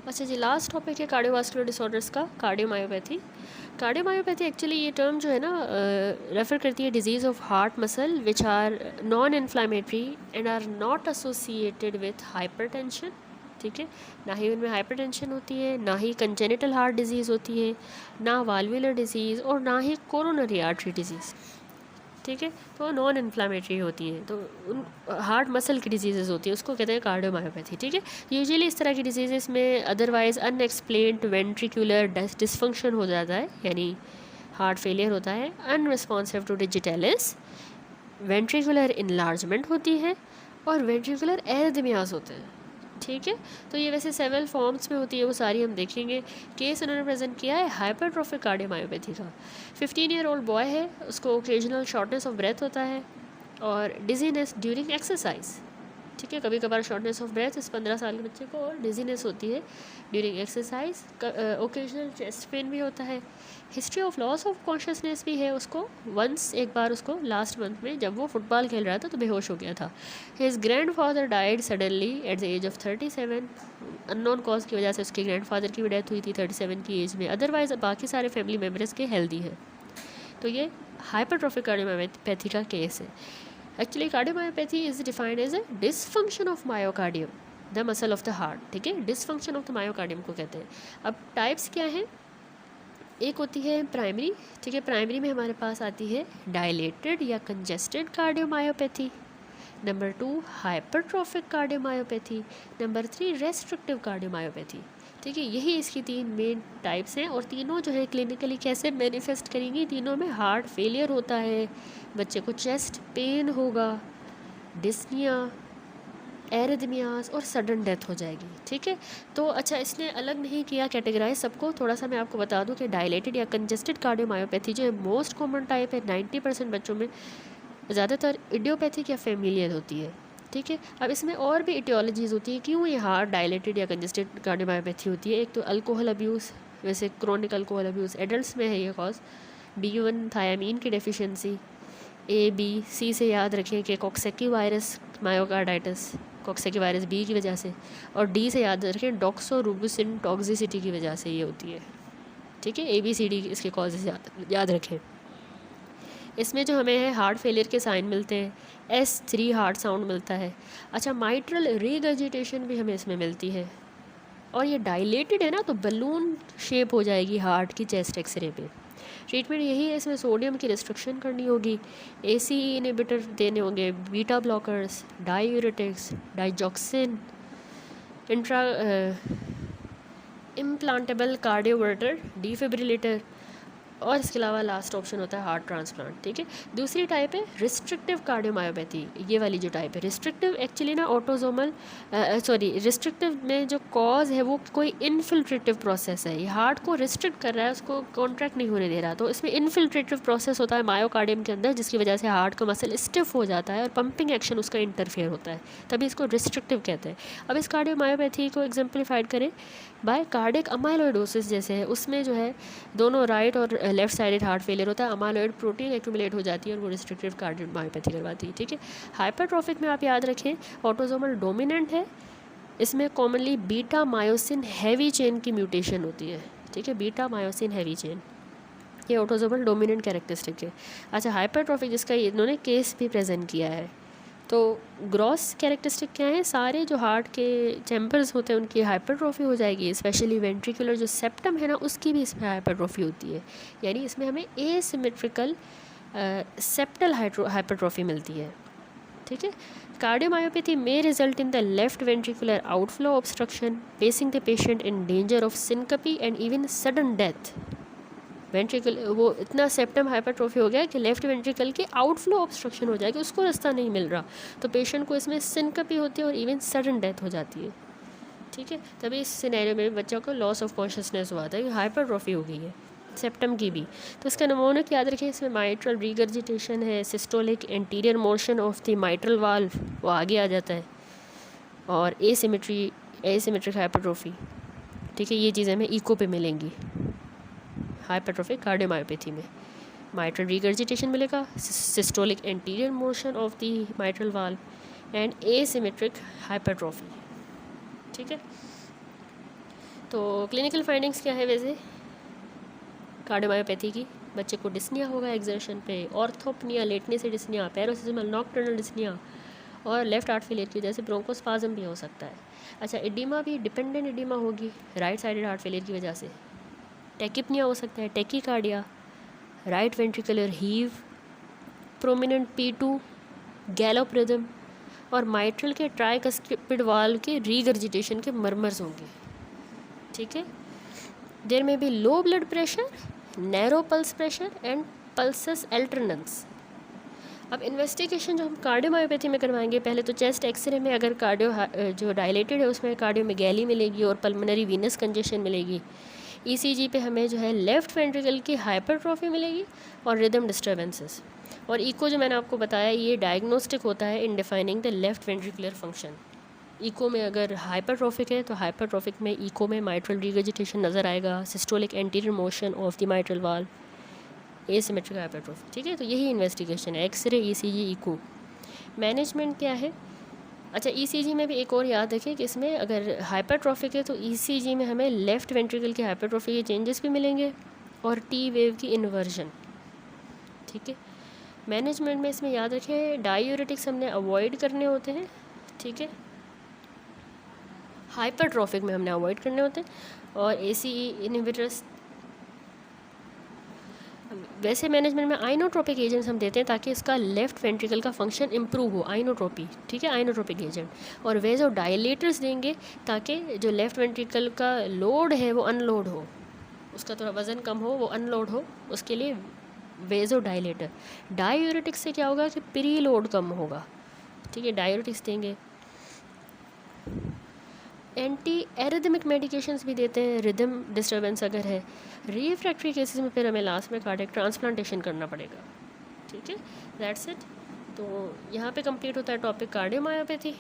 अच्छा जी, last topic है कार्डियोवास्कुलर डिसऑर्डर्स का, कार्डियोमायोपैथी। कार्डियोमायोपैथी एक्चुअली ये टर्म जो है ना रेफ़र करती है disease of heart muscle which are non inflammatory and are not associated with hypertension. ठीक है, ना ही उनमें हाइपरटेंशन होती है, ना ही कंजेनिटल हार्ट डिजीज़ होती है, ना वाल्वुलर डिजीज़ और ना ही कोरोनरी आर्टरी डिजीज़। ठीक है, तो नॉन इन्फ्लामेटरी होती है, तो उन हार्ट मसल की डिजीज़ होती है, उसको कहते हैं कार्डियोमायोपैथी। ठीक है, यूजुअली इस तरह की डिजीज़ में अदरवाइज अनएक्सप्लेन्ड वेंट्रिकुलर डिसफंक्शन हो जाता है, यानी हार्ट फेलियर होता है, unresponsive to digitalis, ventricular enlargement होती है और वेंट्रिकुलर एरिथमियाज होते हैं। ठीक है, तो ये वैसे सेवरल फॉर्म्स में होती है, वो सारी हम देखेंगे। केस उन्होंने प्रेजेंट किया है हाइपरट्रोफिक कार्डियोमायोपैथी का। 15-year-old बॉय है, उसको ओकेजनल शॉर्टनेस ऑफ ब्रेथ होता है और डिजीनेस ड्यूरिंग एक्सरसाइज। ठीक है, कभी कभार शॉर्टनेस ऑफ ब्रेथ इस 15 साल के बच्चे को और डिजीनेस होती है during exercise. Occasional chest pain भी होता है। History of loss of consciousness भी है उसको। वंस एक बार उसको लास्ट मंथ में जब वो फुटबॉल खेल रहा था तो बेहोश हो गया था। His grand father died suddenly at the age of 37। Unknown cause की वजह से उसके ग्रैंड फादर की भी डेथ हुई थी 37 की एज में। अदरवाइज बाकी सारे फैमिली मेम्बर्स के हेल्दी हैं। तो ये हाइपरट्रोफिक कार्डियोमायोपैथी का केस है। Actually cardiomyopathy is defined as a dysfunction of myocardium, the muscle of the heart. ठीक है, डिसफंक्शन ऑफ द मायोकार्डियम को कहते हैं। अब टाइप्स क्या हैं? एक होती है प्राइमरी। ठीक है, प्राइमरी में हमारे पास आती है डायलेटेड या congested cardiomyopathy. Number 2 hypertrophic cardiomyopathy. Number 3 restrictive cardiomyopathy. ठीक है, यही इसकी 3 मेन टाइप्स हैं और तीनों जो है क्लिनिकली कैसे मैनिफेस्ट करेंगी। तीनों में हार्ट फेलियर होता है, बच्चे को चेस्ट पेन होगा, डिस्निया, एरिथमियाज और सडन डेथ हो जाएगी। ठीक है, तो अच्छा इसने अलग नहीं किया कैटेगराइज सबको। थोड़ा सा मैं आपको बता दूं कि डायलेटेड या कंजेस्टेड कार्डियोमायोपैथी जो है मोस्ट कॉमन टाइप है, 90% बच्चों में, ज़्यादातर इडियोपैथिक या फेमिलियल होती है। ठीक है, अब इसमें और भी इटियोलॉजीज़ होती है क्यों ये हार्ट डायलेटेड या कंजेस्टेड कार्डियोमायोपैथी होती है। एक तो अल्कोहल अब्यूज़, वैसे क्रोनिक अल्कोहल अब्यूज़ एडल्ट्स में है ये कॉज। B1 थायामीन की डेफिशिएंसी। A B C से याद रखें कि कॉक्सेकी वायरस मायोकार्डाइटिस कॉक्सेकी वायरस B की वजह से, और D से याद रखें डॉक्सोरुबिसिन टॉक्सिसिटी की वजह से ये होती है। ठीक है, ABCD इसके कॉजेज याद रखें। इसमें जो हमें है हार्ट फेलियर के साइन मिलते हैं, S3 हार्ट साउंड मिलता है। अच्छा, माइट्रल रीगर्जिटेशन भी हमें इसमें मिलती है, और ये डायलेटेड है ना तो बलून शेप हो जाएगी हार्ट की चेस्ट एक्सरे पे। ट्रीटमेंट यही है, इसमें सोडियम की रिस्ट्रिक्शन करनी होगी, ACE इनहिबिटर देने होंगे, beta blockers, diuretics, digoxin, intra implantable cardioverter, defibrillator, और इसके अलावा लास्ट ऑप्शन होता है हार्ट ट्रांसप्लांट। ठीक है, दूसरी टाइप है रिस्ट्रिक्टिव कार्डियोमायोपैथी। ये वाली जो टाइप है रिस्ट्रिक्टिव, एक्चुअली ना ऑटोजोमल रिस्ट्रिक्टिव में जो कॉज है वो कोई इनफिल्ट्रेटिव प्रोसेस है, ये हार्ट को रिस्ट्रिक्ट कर रहा है, उसको कॉन्ट्रैक्ट नहीं होने दे रहा, तो इसमें इनफिल्ट्रेटिव प्रोसेस होता है मायोकार्डियम के अंदर, जिसकी वजह से हार्ट का मसल स्टिफ हो जाता है और पंपिंग एक्शन उसका इंटरफेयर होता है, तभी इसको रिस्ट्रिक्टिव कहते हैं। अब इस कार्डियोमायोपैथी को एग्जाम्प्लीफाइड करें बाय कार्डियक अमाइलोइडोसिस जैसे है, उसमें जो है दोनों राइट और लेफ्ट साइडेड हार्ट फेलियर होता है, अमाइलोइड प्रोटीन एक्यूमुलेट हो जाती है और वो रिस्ट्रिक्टिव कार्डियोमायोपैथी करवाती है। ठीक है, हाइपरट्रोफिक में आप याद रखें ऑटोजोमल डोमिनेंट है, इसमें commonly beta myosin heavy chain की म्यूटेशन होती है। ठीक है, बीटा मायोसिन हैवी चेन, ये ऑटोजोमल डोमिनेंट कैरेक्टरिस्टिक है। अच्छा, हाइपरट्रोफिक जिसका इन्होंने केस भी प्रेजेंट किया है, तो ग्रॉस कैरेक्टरिस्टिक क्या है, सारे जो हार्ट के चैम्बर्स होते हैं उनकी हाइपरट्रोफी हो जाएगी, स्पेशली वेंट्रिकुलर जो सेप्टम है ना उसकी भी इसमें हाइपरट्रोफी होती है, यानी इसमें हमें एसिमेट्रिकल सेप्टल हाइपरट्रोफी मिलती है। ठीक है, कार्डियोमायोपैथी में result in the left ventricular outflow obstruction, placing the patient in danger of syncope and even sudden death. Ventricle वो इतना सेप्टम हाइपरट्रोफी हो गया कि लेफ्ट वेंट्रिकल की आउटफ्लो ऑब्स्ट्रक्शन हो जाएगी, उसको रास्ता नहीं मिल रहा, तो पेशेंट को इसमें सिनकपी होती है और इवन सडन डेथ हो जाती है। ठीक है, तभी इस सिनेरियो में बच्चों को लॉस ऑफ कॉन्शियसनेस हुआ था कि हाइपरट्रोफी हो गई है सेप्टम की भी। तो इसका नमूना याद रखें, इसमें माइट्रल रीगर्जिटेशन है, systolic anterior motion of the mitral valve वो आगे आ जाता है, और एसिमेट्रिक हाइपरट्रोफी। ठीक है, ये चीज़ें हमें इको पे मिलेंगी हाइपरट्रोफिक कार्डियोमायोपैथी में। माइट्रल रीगर्जिटेशन मिलेगा, systolic anterior motion of the mitral valve and asymmetric hypertrophy. ठीक है, तो क्लिनिकल फाइंडिंग्स क्या है वैसे कार्डियोमायोपैथी की? बच्चे को डिस्निया होगा एक्सर्शन पे, ऑर्थोपनिया लेटने से डिस्निया, पैरोसिस्मल नॉकटर्नल डिस्निया, और लेफ्ट हार्ट फेलियर की वजह से ब्रोंकोस्पाज्म भी हो सकता है। अच्छा, एडिमा भी डिपेंडेंट एडिमा होगी राइट साइडेड हार्ट फेलियर की वजह से। टेकिपनिया हो सकता है, tachycardia, right ventricular heave, prominent P2, gallop rhythm, और माइट्रल के ट्राइकस्पिड वाल्व के रीगर्जिटेशन के मर्मर्स होंगे। ठीक है, there may be low blood pressure, narrow pulse pressure and pulsus alternans. अब इन्वेस्टिगेशन जो हम कार्डियोमायोपैथी में करवाएंगे, पहले तो चेस्ट एक्सरे में अगर कार्डियो जो डायलेटेड है उसमें कार्डियोमेगैली मिलेगी और पल्मोनरी वीनस कंजेशन मिलेगी। ईसीजी पे हमें जो है लेफ़्ट वेंट्रिकल की हाइपरट्रॉफी मिलेगी और रिदम डिस्टर्बेंसेस। और इको जो मैंने आपको बताया ये डायग्नोस्टिक होता है in defining the left ventricular function. Echo में अगर हाइपरट्रॉफिक है तो हाइपरट्रॉफिक में इको में माइट्रल रिगर्जिटेशन नज़र आएगा, systolic anterior motion of the mitral valve, asymmetric hypertrophy. ठीक है, तो यही इन्वेस्टिगेशन है, एक्सरे, ईसीजी, इको। मैनेजमेंट क्या है? अच्छा, ईसीजी में भी एक और याद रखें कि इसमें अगर हाइपरट्रॉफिक है तो ईसीजी में हमें लेफ़्ट वेंट्रिकल की हाइपरट्रॉफी के चेंजेस भी मिलेंगे और टी वेव की इन्वर्जन। ठीक है, मैनेजमेंट में इसमें याद रखें डायूरेटिक्स हमने अवॉइड करने होते हैं। ठीक है, हाइपरट्रॉफिक में हमने अवॉइड करने होते हैं, और एसीई इनहिबिटर्स। वैसे मैनेजमेंट में आइनोट्रोपिक एजेंट्स हम देते हैं ताकि इसका लेफ़्ट वेंट्रिकल का फंक्शन इम्प्रूव हो, आइनोट्रोपी। ठीक है, आइनोट्रोपिक एजेंट। और वेजो डायलेटर्स देंगे ताकि जो लेफ़्ट वेंट्रिकल का लोड है वो अनलोड हो, उसका थोड़ा वज़न कम हो, वो अनलोड हो, उसके लिए वेजो डायलेटर। डायूरेटिक्स से क्या होगा कि प्री लोड कम होगा। ठीक है, डायूरेटिक्स देंगे। एंटी एरिदमिक मेडिकेशंस भी देते हैं रिदम डिस्टर्बेंस अगर है। रिफ्रैक्टरी केसेस में फिर हमें लास्ट में कार्डियक ट्रांसप्लांटेशन करना पड़ेगा। ठीक है, दैट्स इट। तो यहाँ पे कंप्लीट होता है टॉपिक कार्डियोमायोपैथी।